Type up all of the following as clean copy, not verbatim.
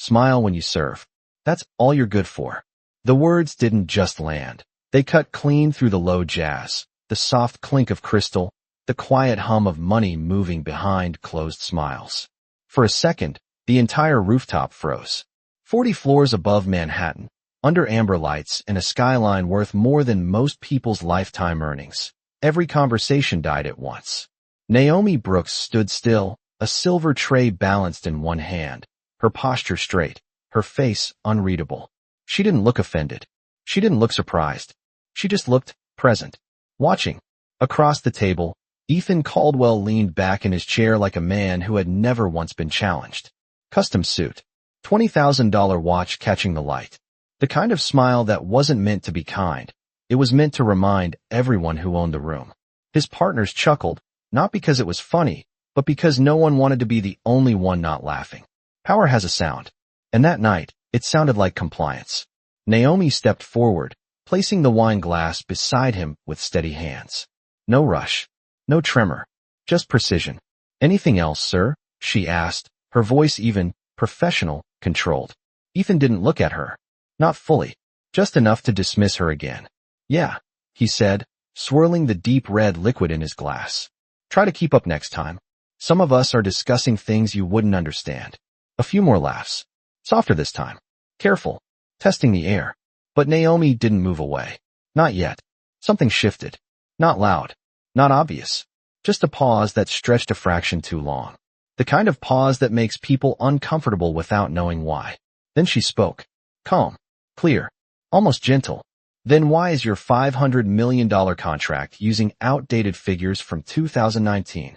Smile when you serve. That's all you're good for. The words didn't just land. They cut clean through the low jazz, the soft clink of crystal, the quiet hum of money moving behind closed smiles. For a second, the entire rooftop froze. 40 floors above Manhattan, under amber lights and a skyline worth more than most people's lifetime earnings. Every conversation died at once. Naomi Brooks stood still, a silver tray balanced in one hand, her posture straight, her face unreadable. She didn't look offended. She didn't look surprised. She just looked present, watching. Across the table, Ethan Caldwell leaned back in his chair like a man who had never once been challenged. Custom suit. $20,000 watch catching the light. The kind of smile that wasn't meant to be kind. It was meant to remind everyone who owned the room. His partners chuckled, not because it was funny, but because no one wanted to be the only one not laughing. Power has a sound. And that night, it sounded like compliance. Naomi stepped forward, placing the wine glass beside him with steady hands. No rush. No tremor. Just precision. Anything else, sir? She asked, her voice even, professional, controlled. Ethan didn't look at her. Not fully. Just enough to dismiss her again. Yeah, he said, swirling the deep red liquid in his glass. Try to keep up next time. Some of us are discussing things you wouldn't understand. A few more laughs. Softer this time. Careful. Testing the air. But Naomi didn't move away. Not yet. Something shifted. Not loud. Not obvious. Just a pause that stretched a fraction too long. The kind of pause that makes people uncomfortable without knowing why. Then she spoke. Calm. Clear. Almost gentle. Then why is your $500 million contract using outdated figures from 2019?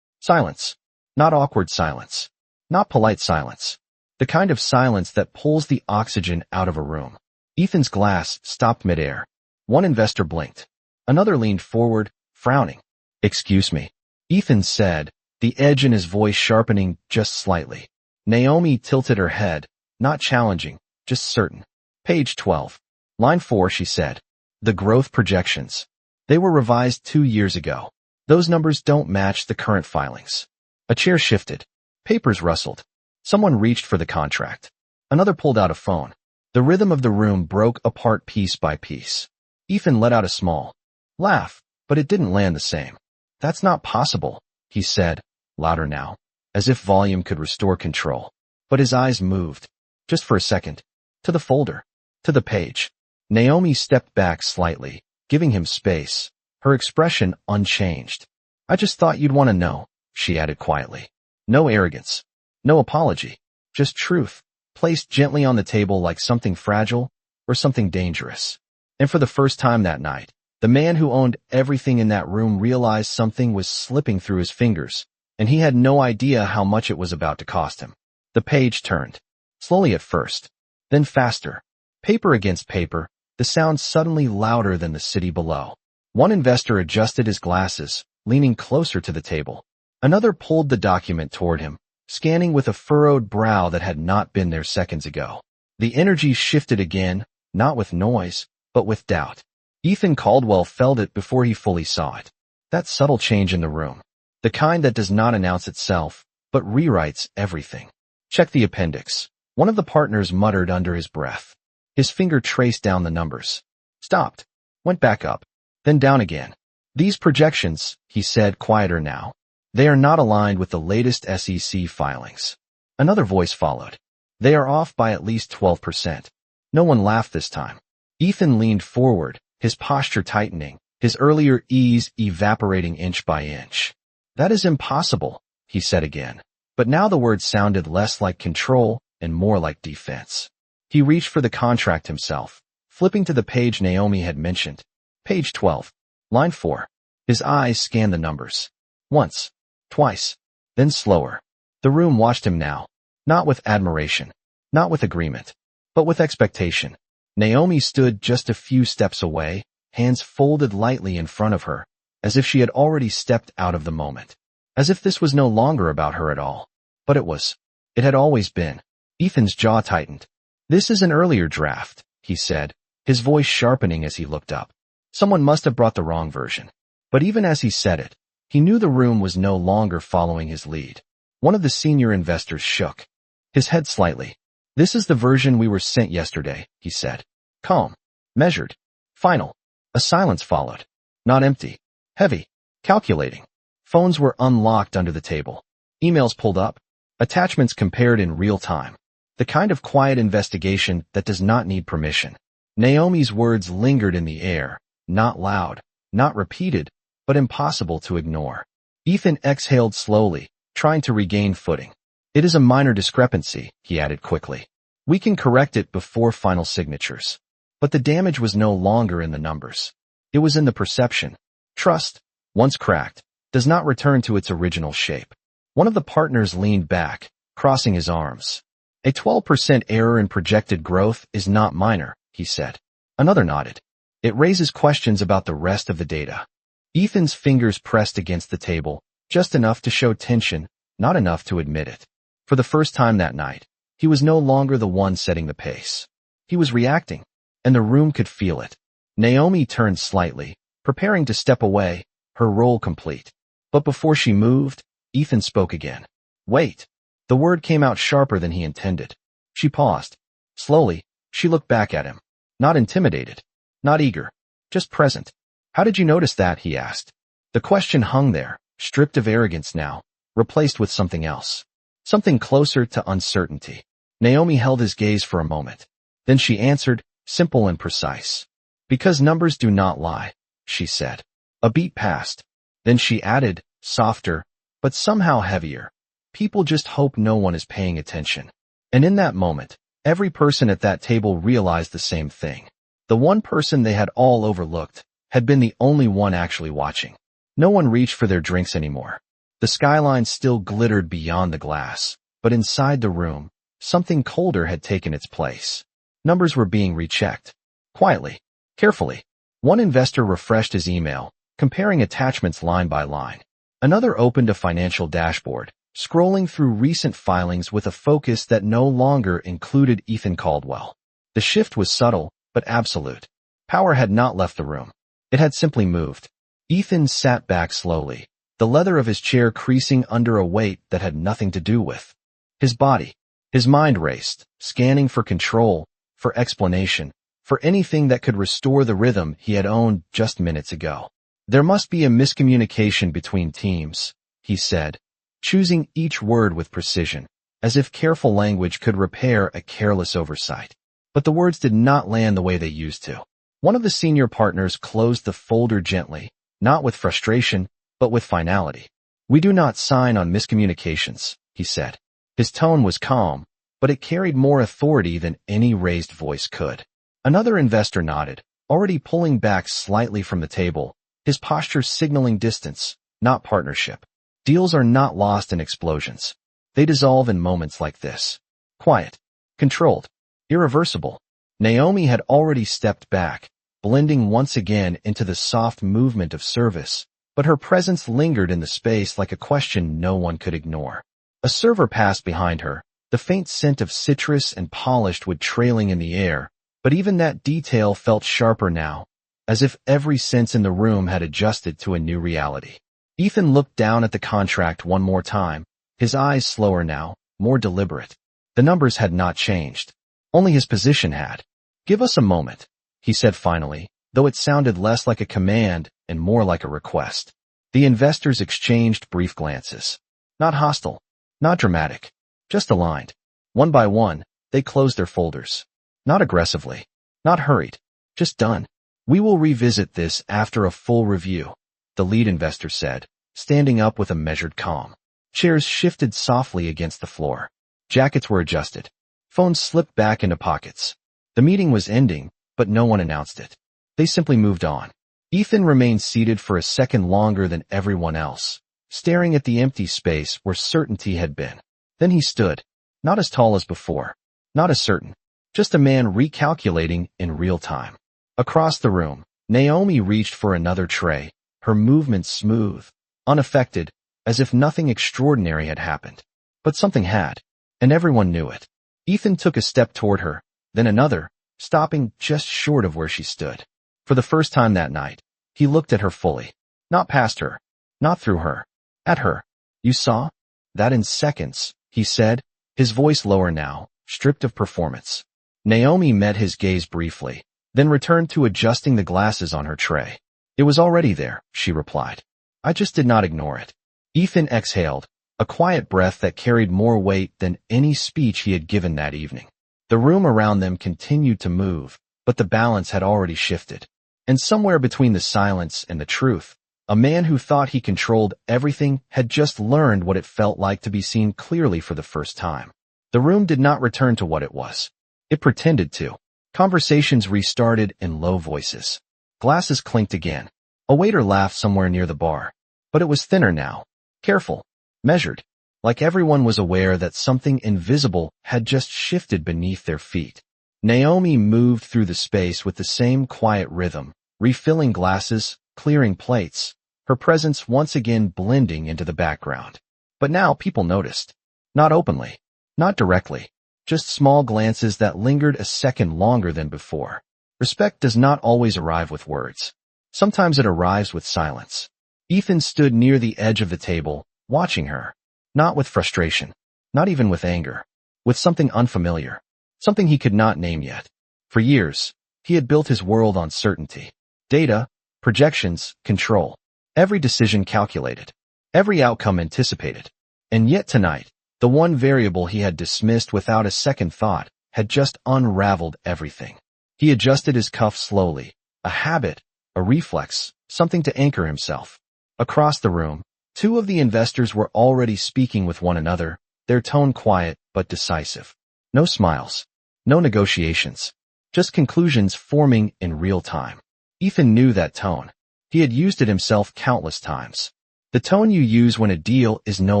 Silence. Not awkward silence. Not polite silence. The kind of silence that pulls the oxygen out of a room. Ethan's glass stopped midair. One investor blinked. Another leaned forward, frowning. Excuse me. Ethan said, the edge in his voice sharpening just slightly. Naomi tilted her head, not challenging, just certain. Page 12. Line 4, she said. The growth projections. They were revised 2 years ago. Those numbers don't match the current filings. A chair shifted. Papers rustled. Someone reached for the contract. Another pulled out a phone. The rhythm of the room broke apart piece by piece. Ethan let out a small laugh, but it didn't land the same. That's not possible, he said, louder now, as if volume could restore control. But his eyes moved, just for a second, to the folder, to the page. Naomi stepped back slightly, giving him space, her expression unchanged. I just thought you'd want to know, she added quietly. No arrogance. No apology. Just truth, placed gently on the table like something fragile or something dangerous. And for the first time that night, the man who owned everything in that room realized something was slipping through his fingers, and he had no idea how much it was about to cost him. The page turned. Slowly at first, then faster. Paper against paper, the sound suddenly louder than the city below. One investor adjusted his glasses, leaning closer to the table. Another pulled the document toward him, scanning with a furrowed brow that had not been there seconds ago. The energy shifted again, not with noise, but with doubt. Ethan Caldwell felt it before he fully saw it. That subtle change in the room. The kind that does not announce itself, but rewrites everything. Check the appendix. One of the partners muttered under his breath. His finger traced down the numbers. Stopped. Went back up. Then down again. These projections, he said quieter now. They are not aligned with the latest SEC filings. Another voice followed. They are off by at least 12%. No one laughed this time. Ethan leaned forward, his posture tightening, his earlier ease evaporating inch by inch. That is impossible, he said again. But now the words sounded less like control and more like defense. He reached for the contract himself, flipping to the page Naomi had mentioned. Page 12. Line 4. His eyes scanned the numbers. Once. Twice. Then slower. The room watched him now. Not with admiration. Not with agreement. But with expectation. Naomi stood just a few steps away, hands folded lightly in front of her, as if she had already stepped out of the moment. As if this was no longer about her at all. But it was. It had always been. Ethan's jaw tightened. This is an earlier draft, he said, his voice sharpening as he looked up. Someone must have brought the wrong version. But even as he said it, he knew the room was no longer following his lead. One of the senior investors shook. His head slightly. This is the version we were sent yesterday, he said. Calm. Measured. Final. A silence followed. Not empty. Heavy. Calculating. Phones were unlocked under the table. Emails pulled up. Attachments compared in real time. The kind of quiet investigation that does not need permission. Naomi's words lingered in the air, not loud, not repeated, but impossible to ignore. Ethan exhaled slowly, trying to regain footing. It is a minor discrepancy, he added quickly. We can correct it before final signatures. But the damage was no longer in the numbers. It was in the perception. Trust, once cracked, does not return to its original shape. One of the partners leaned back, crossing his arms. A 12% error in projected growth is not minor, he said. Another nodded. It raises questions about the rest of the data. Ethan's fingers pressed against the table, just enough to show tension, not enough to admit it. For the first time that night, he was no longer the one setting the pace. He was reacting, and the room could feel it. Naomi turned slightly, preparing to step away, her role complete. But before she moved, Ethan spoke again. Wait. The word came out sharper than he intended. She paused. Slowly, she looked back at him. Not intimidated. Not eager. Just present. How did you notice that? He asked. The question hung there, stripped of arrogance now, replaced with something else. Something closer to uncertainty. Naomi held his gaze for a moment. Then she answered, simple and precise. Because numbers do not lie, she said. A beat passed. Then she added, softer, but somehow heavier. People just hope no one is paying attention. And in that moment, every person at that table realized the same thing. The one person they had all overlooked had been the only one actually watching. No one reached for their drinks anymore. The skyline still glittered beyond the glass, but inside the room, something colder had taken its place. Numbers were being rechecked. Quietly. Carefully. One investor refreshed his email, comparing attachments line by line. Another opened a financial dashboard, scrolling through recent filings with a focus that no longer included Ethan Caldwell. The shift was subtle, but absolute. Power had not left the room. It had simply moved. Ethan sat back slowly, the leather of his chair creasing under a weight that had nothing to do with his body. His mind raced, scanning for control, for explanation, for anything that could restore the rhythm he had owned just minutes ago. There must be a miscommunication between teams, he said, choosing each word with precision, as if careful language could repair a careless oversight. But the words did not land the way they used to. One of the senior partners closed the folder gently, not with frustration, but with finality. We do not sign on miscommunications, he said. His tone was calm, but it carried more authority than any raised voice could. Another investor nodded, already pulling back slightly from the table, his posture signaling distance, not partnership. Deals are not lost in explosions. They dissolve in moments like this. Quiet. Controlled. Irreversible. Naomi had already stepped back, blending once again into the soft movement of service, but her presence lingered in the space like a question no one could ignore. A server passed behind her, the faint scent of citrus and polished wood trailing in the air, but even that detail felt sharper now, as if every sense in the room had adjusted to a new reality. Ethan looked down at the contract one more time, his eyes slower now, more deliberate. The numbers had not changed. Only his position had. Give us a moment, he said finally, though it sounded less like a command and more like a request. The investors exchanged brief glances. Not hostile, not dramatic, just aligned. One by one, they closed their folders. Not aggressively, not hurried, just done. We will revisit this after a full review, the lead investor said, standing up with a measured calm. Chairs shifted softly against the floor. Jackets were adjusted. Phones slipped back into pockets. The meeting was ending, but no one announced it. They simply moved on. Ethan remained seated for a second longer than everyone else, staring at the empty space where certainty had been. Then he stood, not as tall as before, not as certain, just a man recalculating in real time. Across the room, Naomi reached for another tray, her movements smooth, unaffected, as if nothing extraordinary had happened. But something had, and everyone knew it. Ethan took a step toward her, then another, stopping just short of where she stood. For the first time that night, he looked at her fully. Not past her, not through her, at her. You saw? That in seconds, he said, his voice lower now, stripped of performance. Naomi met his gaze briefly, then returned to adjusting the glasses on her tray. It was already there, she replied. I just did not ignore it. Ethan exhaled, a quiet breath that carried more weight than any speech he had given that evening. The room around them continued to move, but the balance had already shifted. And somewhere between the silence and the truth, a man who thought he controlled everything had just learned what it felt like to be seen clearly for the first time. The room did not return to what it was. It pretended to. Conversations restarted in low voices. Glasses clinked again. A waiter laughed somewhere near the bar. But it was thinner now. Careful. Measured. Like everyone was aware that something invisible had just shifted beneath their feet. Naomi moved through the space with the same quiet rhythm, refilling glasses, clearing plates, her presence once again blending into the background. But now people noticed. Not openly. Not directly. Just small glances that lingered a second longer than before. Respect does not always arrive with words. Sometimes it arrives with silence. Ethan stood near the edge of the table, watching her. Not with frustration. Not even with anger. With something unfamiliar. Something he could not name yet. For years, he had built his world on certainty. Data, projections, control. Every decision calculated. Every outcome anticipated. And yet tonight, the one variable he had dismissed without a second thought had just unraveled everything. He adjusted his cuff slowly. A habit, a reflex, something to anchor himself. Across the room, two of the investors were already speaking with one another, their tone quiet but decisive. No smiles. No negotiations. Just conclusions forming in real time. Ethan knew that tone. He had used it himself countless times. The tone you use when a deal is no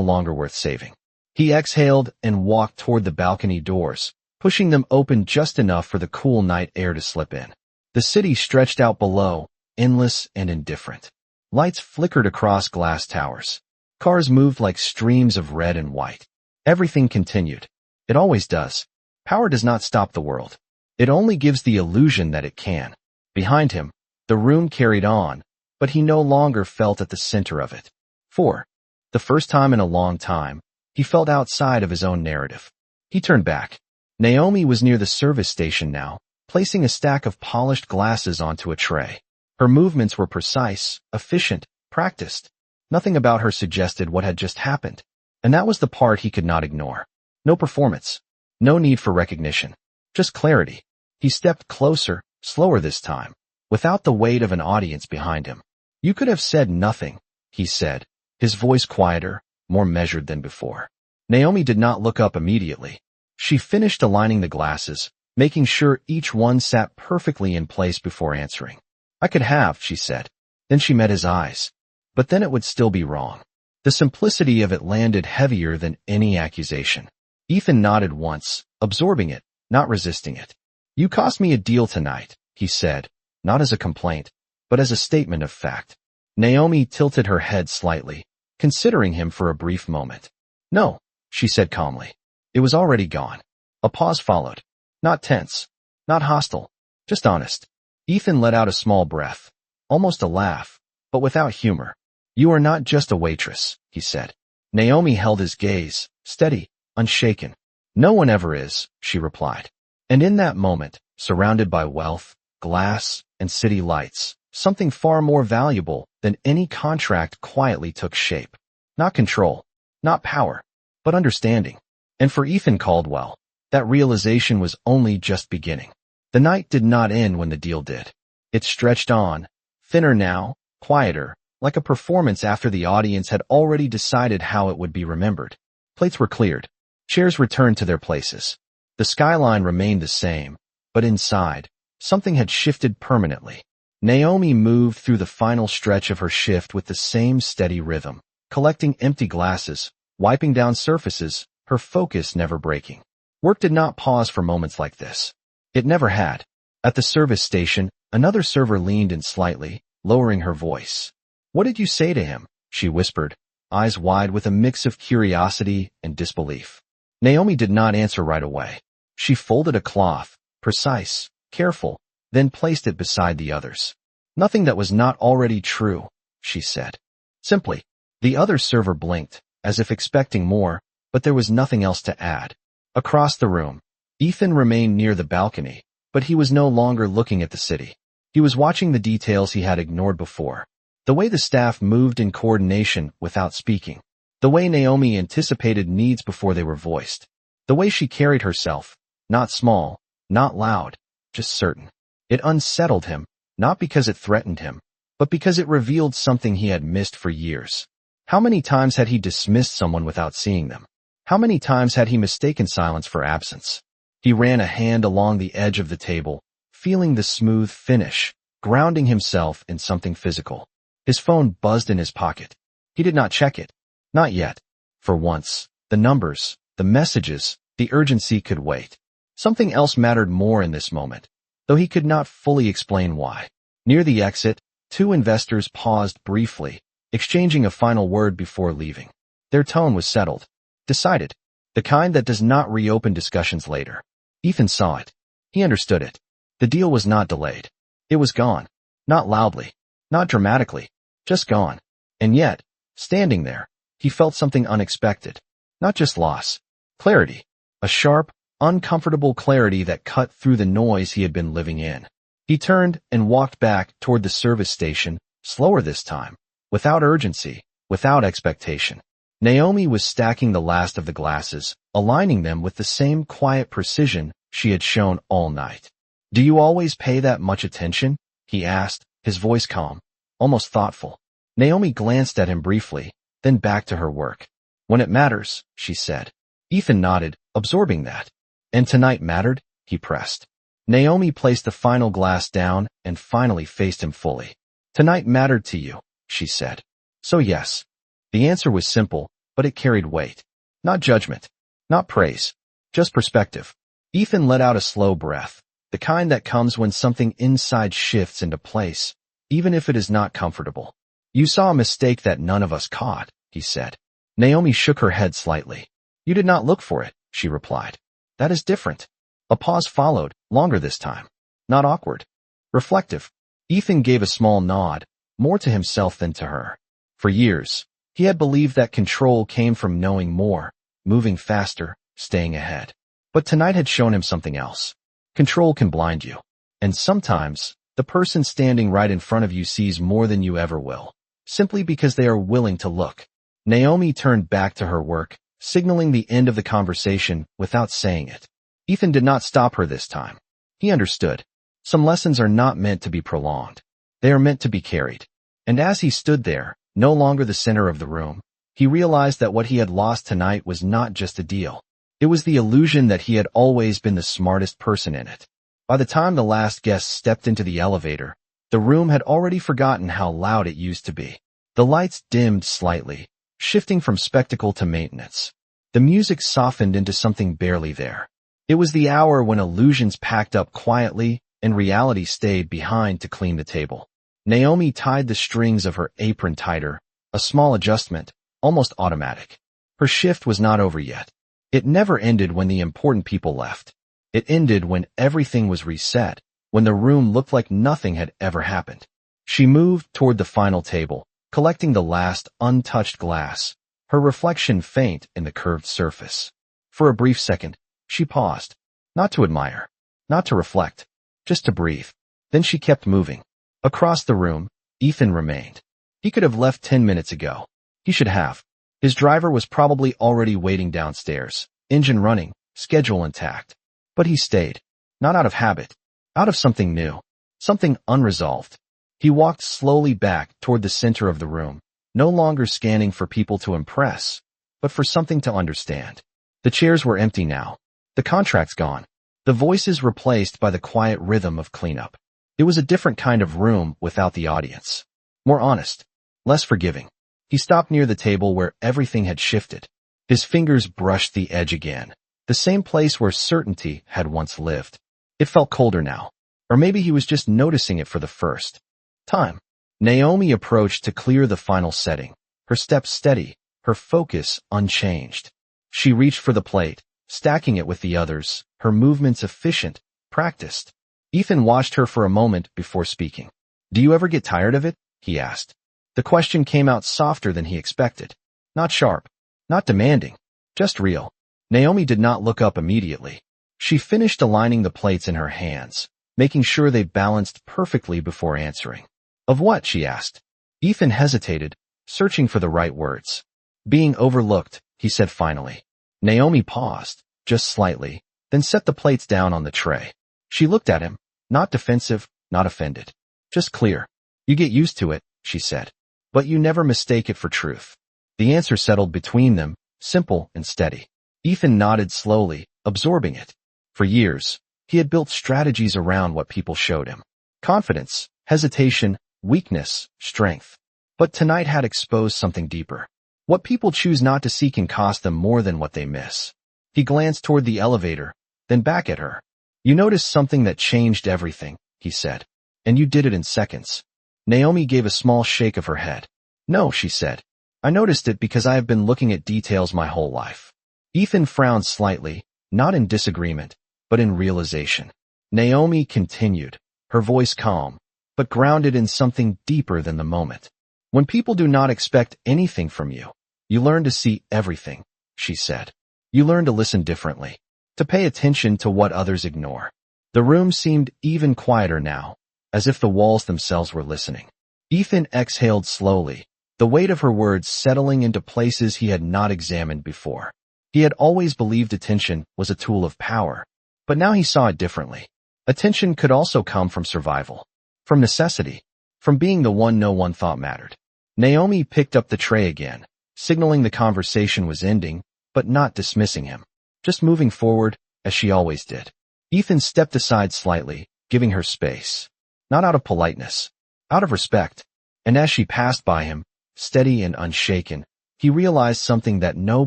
longer worth saving. He exhaled and walked toward the balcony doors, pushing them open just enough for the cool night air to slip in. The city stretched out below, endless and indifferent. Lights flickered across glass towers. Cars moved like streams of red and white. Everything continued. It always does. Power does not stop the world. It only gives the illusion that it can. Behind him, the room carried on, but he no longer felt at the center of it. For the first time in a long time, he felt outside of his own narrative. He turned back. Naomi was near the service station now, placing a stack of polished glasses onto a tray. Her movements were precise, efficient, practiced. Nothing about her suggested what had just happened. And that was the part he could not ignore. No performance. No need for recognition. Just clarity. He stepped closer, slower this time, without the weight of an audience behind him. You could have said nothing, he said, his voice quieter, more measured than before. Naomi did not look up immediately. She finished aligning the glasses, making sure each one sat perfectly in place before answering. I could have, she said. Then she met his eyes. But then it would still be wrong. The simplicity of it landed heavier than any accusation. Ethan nodded once, absorbing it, not resisting it. You cost me a deal tonight, he said, not as a complaint, but as a statement of fact. Naomi tilted her head slightly, considering him for a brief moment. No, she said calmly. It was already gone. A pause followed. Not tense, not hostile, just honest. Ethan let out a small breath, almost a laugh, but without humor. You are not just a waitress, he said. Naomi held his gaze, steady, unshaken. No one ever is, she replied. And in that moment, surrounded by wealth, glass, and city lights, something far more valuable than any contract quietly took shape. Not control, not power, but understanding. And for Ethan Caldwell, that realization was only just beginning. The night did not end when the deal did. It stretched on, thinner now, quieter, like a performance after the audience had already decided how it would be remembered. Plates were cleared. Chairs returned to their places. The skyline remained the same, but inside, something had shifted permanently. Naomi moved through the final stretch of her shift with the same steady rhythm, collecting empty glasses, wiping down surfaces, her focus never breaking. Work did not pause for moments like this. It never had. At the service station, another server leaned in slightly, lowering her voice. What did you say to him? She whispered, eyes wide with a mix of curiosity and disbelief. Naomi did not answer right away. She folded a cloth, precise, careful, then placed it beside the others. Nothing that was not already true, she said. Simply. The other server blinked, as if expecting more, but there was nothing else to add. Across the room, Ethan remained near the balcony, but he was no longer looking at the city. He was watching the details he had ignored before. The way the staff moved in coordination without speaking. The way Naomi anticipated needs before they were voiced. The way she carried herself, not small, not loud, just certain. It unsettled him, not because it threatened him, but because it revealed something he had missed for years. How many times had he dismissed someone without seeing them? How many times had he mistaken silence for absence? He ran a hand along the edge of the table, feeling the smooth finish, grounding himself in something physical. His phone buzzed in his pocket. He did not check it. Not yet. For once, the numbers, the messages, the urgency could wait. Something else mattered more in this moment, though he could not fully explain why. Near the exit, two investors paused briefly, exchanging a final word before leaving. Their tone was settled. Decided. The kind that does not reopen discussions later. Ethan saw it. He understood it. The deal was not delayed. It was gone. Not loudly. Not dramatically. Just gone. And yet, standing there, he felt something unexpected. Not just loss. Clarity. A sharp, uncomfortable clarity that cut through the noise he had been living in. He turned and walked back toward the service station, slower this time, without urgency, without expectation. Naomi was stacking the last of the glasses, aligning them with the same quiet precision she had shown all night. "Do you always pay that much attention?" he asked, his voice calm, almost thoughtful. Naomi glanced at him briefly, then back to her work. "When it matters," she said. Ethan nodded, absorbing that. "And tonight mattered?" he pressed. Naomi placed the final glass down and finally faced him fully. "Tonight mattered to you," she said. "So yes." The answer was simple, but it carried weight. Not judgment. Not praise. Just perspective. Ethan let out a slow breath, the kind that comes when something inside shifts into place, even if it is not comfortable. "You saw a mistake that none of us caught," he said. Naomi shook her head slightly. "You did not look for it," she replied. "That is different." A pause followed, longer this time. Not awkward. Reflective. Ethan gave a small nod, more to himself than to her. For years, he had believed that control came from knowing more, moving faster, staying ahead. But tonight had shown him something else. Control can blind you. And sometimes, the person standing right in front of you sees more than you ever will, simply because they are willing to look. Naomi turned back to her work, signaling the end of the conversation without saying it. Ethan did not stop her this time. He understood. Some lessons are not meant to be prolonged. They are meant to be carried. And as he stood there, no longer the center of the room, he realized that what he had lost tonight was not just a deal. It was the illusion that he had always been the smartest person in it. By the time the last guest stepped into the elevator, the room had already forgotten how loud it used to be. The lights dimmed slightly, shifting from spectacle to maintenance. The music softened into something barely there. It was the hour when illusions packed up quietly and reality stayed behind to clean the table. Naomi tied the strings of her apron tighter, a small adjustment, almost automatic. Her shift was not over yet. It never ended when the important people left. It ended when everything was reset, when the room looked like nothing had ever happened. She moved toward the final table, collecting the last untouched glass, her reflection faint in the curved surface. For a brief second, she paused, not to admire, not to reflect, just to breathe. Then she kept moving. Across the room, Ethan remained. He could have left 10 minutes ago. He should have. His driver was probably already waiting downstairs, engine running, schedule intact. But he stayed. Not out of habit. Out of something new. Something unresolved. He walked slowly back toward the center of the room, no longer scanning for people to impress, but for something to understand. The chairs were empty now. The contracts gone. The voices replaced by the quiet rhythm of cleanup. It was a different kind of room without the audience. More honest. Less forgiving. He stopped near the table where everything had shifted. His fingers brushed the edge again. The same place where certainty had once lived. It felt colder now. Or maybe he was just noticing it for the first time. Naomi approached to clear the final setting. Her steps steady, her focus unchanged. She reached for the plate, stacking it with the others, her movements efficient, practiced. Ethan watched her for a moment before speaking. "Do you ever get tired of it?" he asked. The question came out softer than he expected. Not sharp, not demanding, just real. Naomi did not look up immediately. She finished aligning the plates in her hands, making sure they balanced perfectly before answering. Of what? She asked. Ethan hesitated, searching for the right words. Being overlooked, he said finally. Naomi paused, just slightly, then set the plates down on the tray. She looked at him, not defensive, not offended. Just clear. You get used to it, she said. But you never mistake it for truth. The answer settled between them, simple and steady. Ethan nodded slowly, absorbing it. For years, he had built strategies around what people showed him. Confidence, hesitation, weakness, strength. But tonight had exposed something deeper. What people choose not to see can cost them more than what they miss. He glanced toward the elevator, then back at her. You noticed something that changed everything, he said. And you did it in seconds. Naomi gave a small shake of her head. No, she said. I noticed it because I have been looking at details my whole life. Ethan frowned slightly, not in disagreement, but in realization. Naomi continued, her voice calm, but grounded in something deeper than the moment. When people do not expect anything from you, you learn to see everything, she said. You learn to listen differently, to pay attention to what others ignore. The room seemed even quieter now, as if the walls themselves were listening. Ethan exhaled slowly, the weight of her words settling into places he had not examined before. He had always believed attention was a tool of power, but now he saw it differently. Attention could also come from survival, from necessity, from being the one no one thought mattered. Naomi picked up the tray again, signaling the conversation was ending, but not dismissing him, just moving forward, as she always did. Ethan stepped aside slightly, giving her space. Not out of politeness, out of respect. And as she passed by him, steady and unshaken, he realized something that no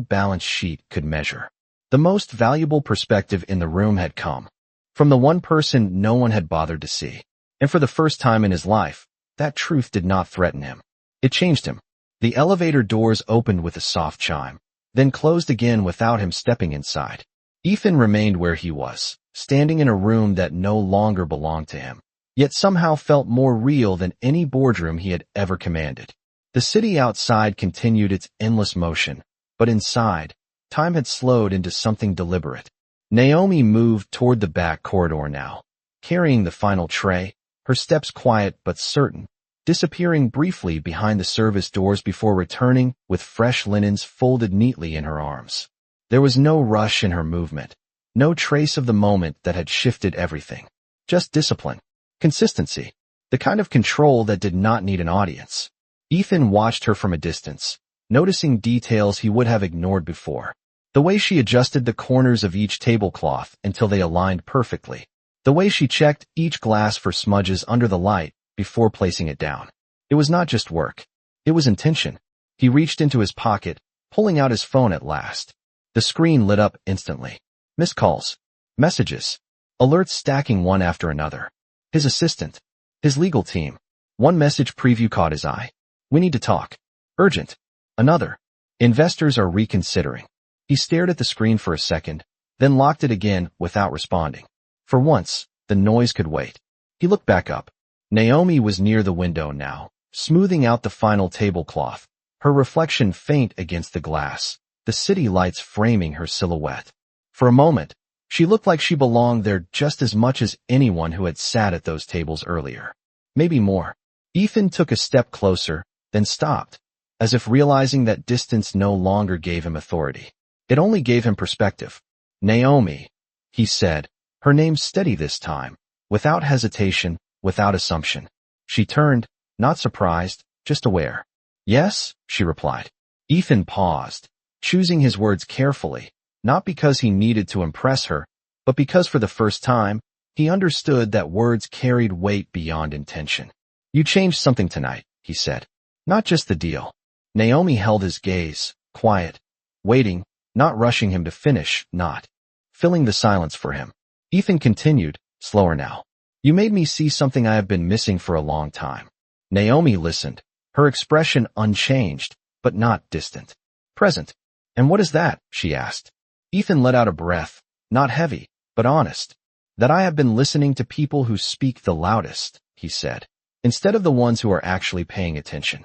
balance sheet could measure. The most valuable perspective in the room had come, from the one person no one had bothered to see. And for the first time in his life, that truth did not threaten him. It changed him. The elevator doors opened with a soft chime, then closed again without him stepping inside. Ethan remained where he was, standing in a room that no longer belonged to him, yet somehow felt more real than any boardroom he had ever commanded. The city outside continued its endless motion, but inside, time had slowed into something deliberate. Naomi moved toward the back corridor now, carrying the final tray, her steps quiet but certain, disappearing briefly behind the service doors before returning with fresh linens folded neatly in her arms. There was no rush in her movement, no trace of the moment that had shifted everything. Just discipline, consistency, the kind of control that did not need an audience. Ethan watched her from a distance, noticing details he would have ignored before. The way she adjusted the corners of each tablecloth until they aligned perfectly. The way she checked each glass for smudges under the light before placing it down. It was not just work. It was intention. He reached into his pocket, pulling out his phone at last. The screen lit up instantly. Missed calls. Messages. Alerts stacking one after another. His assistant. His legal team. One message preview caught his eye. We need to talk. Urgent. Another. Investors are reconsidering. He stared at the screen for a second, then locked it again without responding. For once, the noise could wait. He looked back up. Naomi was near the window now, smoothing out the final tablecloth, her reflection faint against the glass, the city lights framing her silhouette. For a moment, she looked like she belonged there just as much as anyone who had sat at those tables earlier. Maybe more. Ethan took a step closer, then stopped, as if realizing that distance no longer gave him authority. It only gave him perspective. Naomi, he said, her name steady this time, without hesitation, without assumption. She turned, not surprised, just aware. Yes, she replied. Ethan paused, choosing his words carefully, not because he needed to impress her, but because for the first time, he understood that words carried weight beyond intention. You changed something tonight, he said. Not just the deal. Naomi held his gaze, quiet, waiting, not rushing him to finish, not filling the silence for him. Ethan continued, slower now. You made me see something I have been missing for a long time. Naomi listened, her expression unchanged, but not distant. Present. And what is that? She asked. Ethan let out a breath, not heavy, but honest. That I have been listening to people who speak the loudest, he said, instead of the ones who are actually paying attention.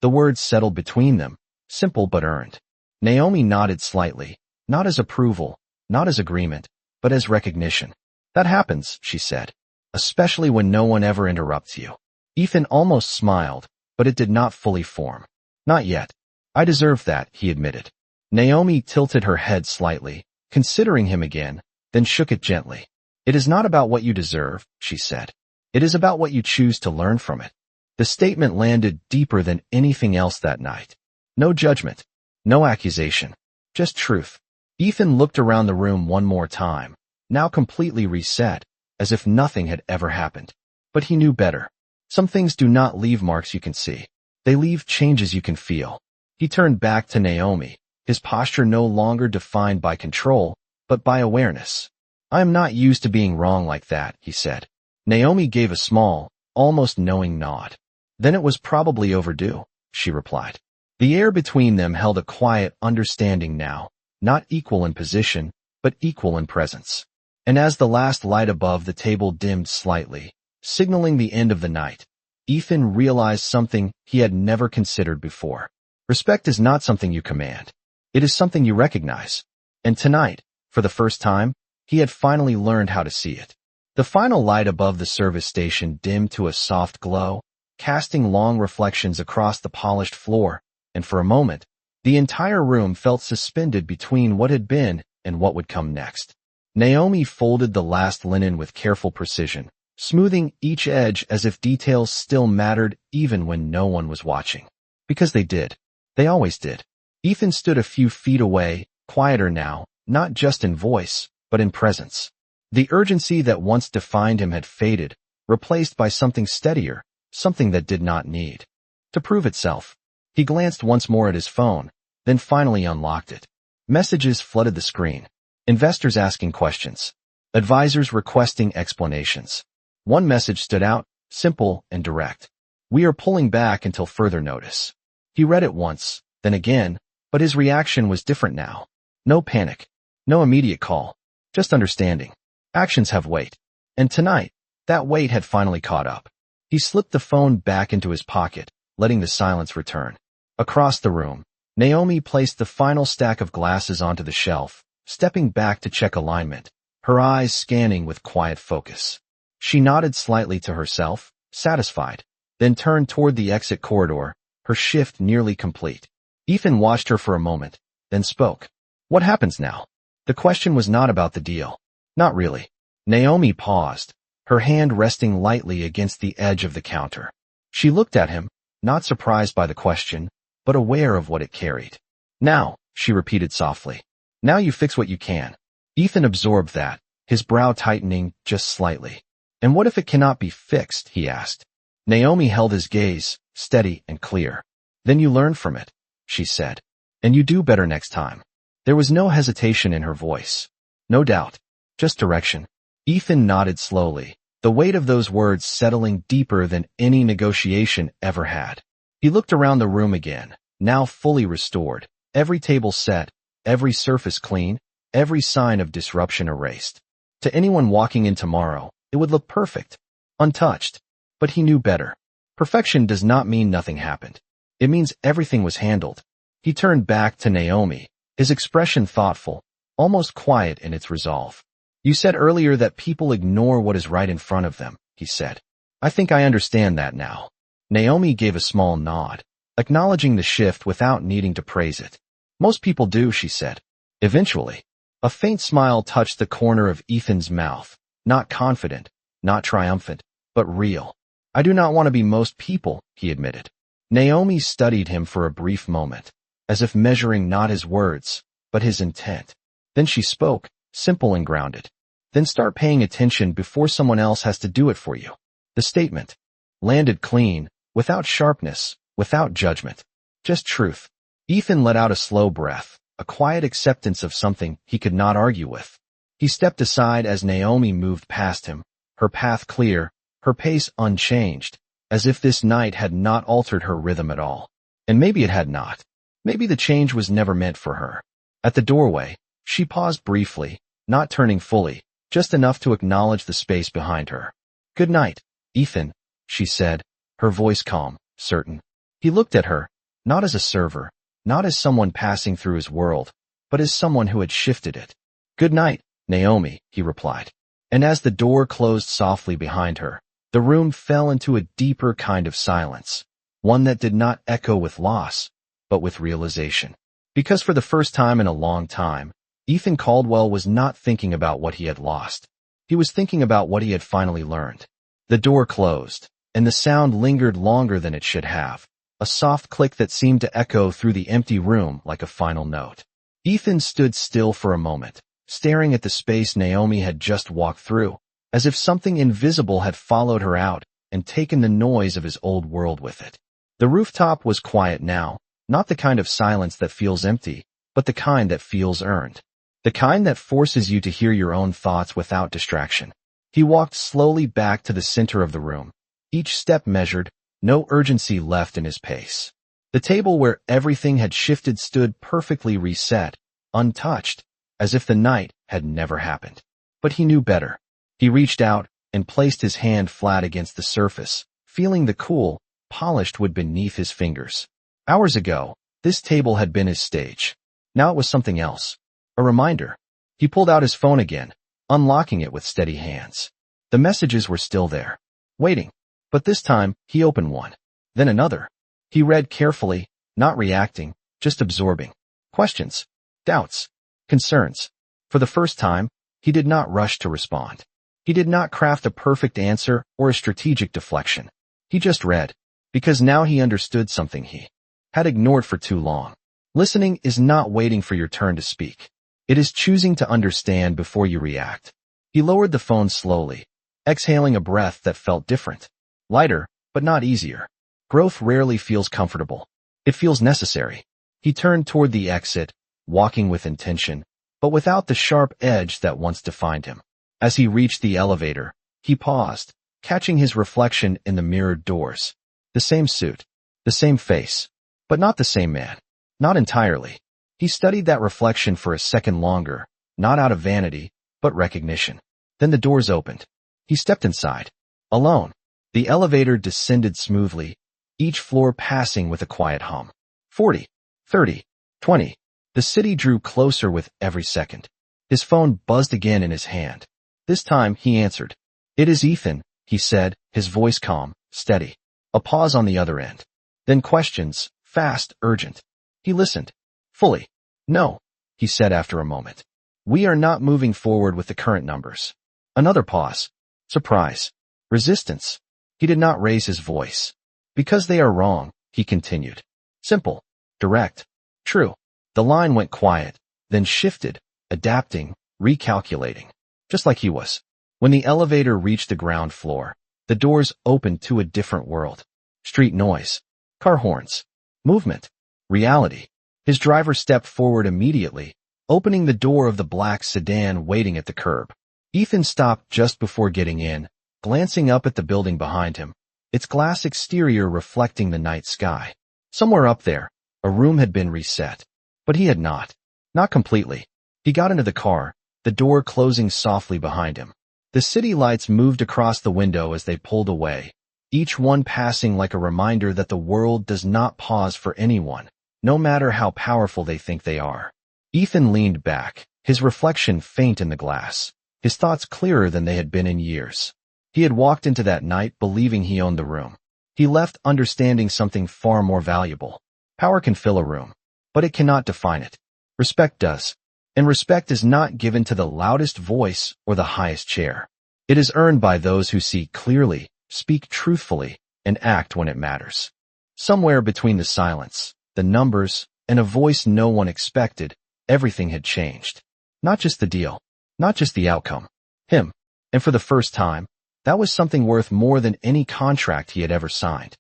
The words settled between them, simple but earned. Naomi nodded slightly, not as approval, not as agreement, but as recognition. That happens, she said, especially when no one ever interrupts you. Ethan almost smiled, but it did not fully form. Not yet. I deserve that, he admitted. Naomi tilted her head slightly, considering him again, then shook it gently. It is not about what you deserve, she said. It is about what you choose to learn from it. The statement landed deeper than anything else that night. No judgment. No accusation. Just truth. Ethan looked around the room one more time, now completely reset, as if nothing had ever happened. But he knew better. Some things do not leave marks you can see. They leave changes you can feel. He turned back to Naomi, his posture no longer defined by control, but by awareness. I am not used to being wrong like that, he said. Naomi gave a small, almost knowing nod. Then it was probably overdue, she replied. The air between them held a quiet understanding now, not equal in position, but equal in presence. And as the last light above the table dimmed slightly, signaling the end of the night, Ethan realized something he had never considered before. Respect is not something you command. It is something you recognize. And tonight, for the first time, he had finally learned how to see it. The final light above the service station dimmed to a soft glow, casting long reflections across the polished floor, and for a moment, the entire room felt suspended between what had been and what would come next. Naomi folded the last linen with careful precision, smoothing each edge as if details still mattered even when no one was watching. Because they did. They always did. Ethan stood a few feet away, quieter now, not just in voice, but in presence. The urgency that once defined him had faded, replaced by something steadier, something that did not need to prove itself. He glanced once more at his phone, then finally unlocked it. Messages flooded the screen. Investors asking questions. Advisors requesting explanations. One message stood out, simple and direct. We are pulling back until further notice. He read it once, then again, but his reaction was different now. No panic. No immediate call. Just understanding. Actions have weight. And tonight, that weight had finally caught up. He slipped the phone back into his pocket, letting the silence return. Across the room, Naomi placed the final stack of glasses onto the shelf, stepping back to check alignment, her eyes scanning with quiet focus. She nodded slightly to herself, satisfied, then turned toward the exit corridor, her shift nearly complete. Ethan watched her for a moment, then spoke. What happens now? The question was not about the deal. Not really. Naomi paused, her hand resting lightly against the edge of the counter. She looked at him, not surprised by the question, but aware of what it carried. Now, she repeated softly. Now you fix what you can. Ethan absorbed that, his brow tightening just slightly. And what if it cannot be fixed, he asked. Naomi held his gaze, steady and clear. Then you learn from it, she said. And you do better next time. There was no hesitation in her voice. No doubt. Just direction. Ethan nodded slowly, the weight of those words settling deeper than any negotiation ever had. He looked around the room again, now fully restored, every table set, every surface clean, every sign of disruption erased. To anyone walking in tomorrow, it would look perfect, untouched. But he knew better. Perfection does not mean nothing happened. It means everything was handled. He turned back to Naomi, his expression thoughtful, almost quiet in its resolve. You said earlier that people ignore what is right in front of them, he said. I think I understand that now. Naomi gave a small nod, acknowledging the shift without needing to praise it. Most people do, she said. Eventually. A faint smile touched the corner of Ethan's mouth, not confident, not triumphant, but real. I do not want to be most people, he admitted. Naomi studied him for a brief moment, as if measuring not his words, but his intent. Then she spoke, simple and grounded. Then start paying attention before someone else has to do it for you. The statement landed clean, without sharpness, without judgment. Just truth. Ethan let out a slow breath, a quiet acceptance of something he could not argue with. He stepped aside as Naomi moved past him, her path clear, her pace unchanged, as if this night had not altered her rhythm at all. And maybe it had not. Maybe the change was never meant for her. At the doorway, she paused briefly, not turning fully, just enough to acknowledge the space behind her. Good night, Ethan, she said, her voice calm, certain. He looked at her, not as a server, not as someone passing through his world, but as someone who had shifted it. Good night, Naomi, he replied. And as the door closed softly behind her, the room fell into a deeper kind of silence, one that did not echo with loss, but with realization. Because for the first time in a long time, Ethan Caldwell was not thinking about what he had lost. He was thinking about what he had finally learned. The door closed, and the sound lingered longer than it should have, a soft click that seemed to echo through the empty room like a final note. Ethan stood still for a moment, staring at the space Naomi had just walked through, as if something invisible had followed her out and taken the noise of his old world with it. The rooftop was quiet now, not the kind of silence that feels empty, but the kind that feels earned. The kind that forces you to hear your own thoughts without distraction. He walked slowly back to the center of the room, each step measured, no urgency left in his pace. The table where everything had shifted stood perfectly reset, untouched, as if the night had never happened. But he knew better. He reached out and placed his hand flat against the surface, feeling the cool, polished wood beneath his fingers. Hours ago, this table had been his stage. Now it was something else. A reminder. He pulled out his phone again, unlocking it with steady hands. The messages were still there, waiting. But this time, he opened one. Then another. He read carefully, not reacting, just absorbing. Questions, doubts, concerns. For the first time, he did not rush to respond. He did not craft a perfect answer or a strategic deflection. He just read, because now he understood something he had ignored for too long. Listening is not waiting for your turn to speak. It is choosing to understand before you react. He lowered the phone slowly, exhaling a breath that felt different. Lighter, but not easier. Growth rarely feels comfortable. It feels necessary. He turned toward the exit, walking with intention, but without the sharp edge that once defined him. As he reached the elevator, he paused, catching his reflection in the mirrored doors. The same suit, the same face, but not the same man. Not entirely. He studied that reflection for a second longer, not out of vanity, but recognition. Then the doors opened. He stepped inside. Alone. The elevator descended smoothly, each floor passing with a quiet hum. 40, 30, 20. The city drew closer with every second. His phone buzzed again in his hand. This time he answered. "It is Ethan," he said, his voice calm, steady. A pause on the other end. Then questions, fast, urgent. He listened. Fully. "No," he said after a moment. "We are not moving forward with the current numbers." Another pause. Surprise. Resistance. He did not raise his voice. "Because they are wrong," he continued. Simple. Direct. True. The line went quiet, then shifted, adapting, recalculating. Just like he was. When the elevator reached the ground floor, the doors opened to a different world. Street noise. Car horns. Movement. Reality. His driver stepped forward immediately, opening the door of the black sedan waiting at the curb. Ethan stopped just before getting in, glancing up at the building behind him, its glass exterior reflecting the night sky. Somewhere up there, a room had been reset. But he had not. Not completely. He got into the car, the door closing softly behind him. The city lights moved across the window as they pulled away, each one passing like a reminder that the world does not pause for anyone, no matter how powerful they think they are. Ethan leaned back, his reflection faint in the glass, his thoughts clearer than they had been in years. He had walked into that night believing he owned the room. He left understanding something far more valuable. Power can fill a room, but it cannot define it. Respect does. And respect is not given to the loudest voice or the highest chair. It is earned by those who see clearly, speak truthfully, and act when it matters. Somewhere between the silence, the numbers, and a voice no one expected, everything had changed. Not just the deal. Not just the outcome. Him. And for the first time, that was something worth more than any contract he had ever signed.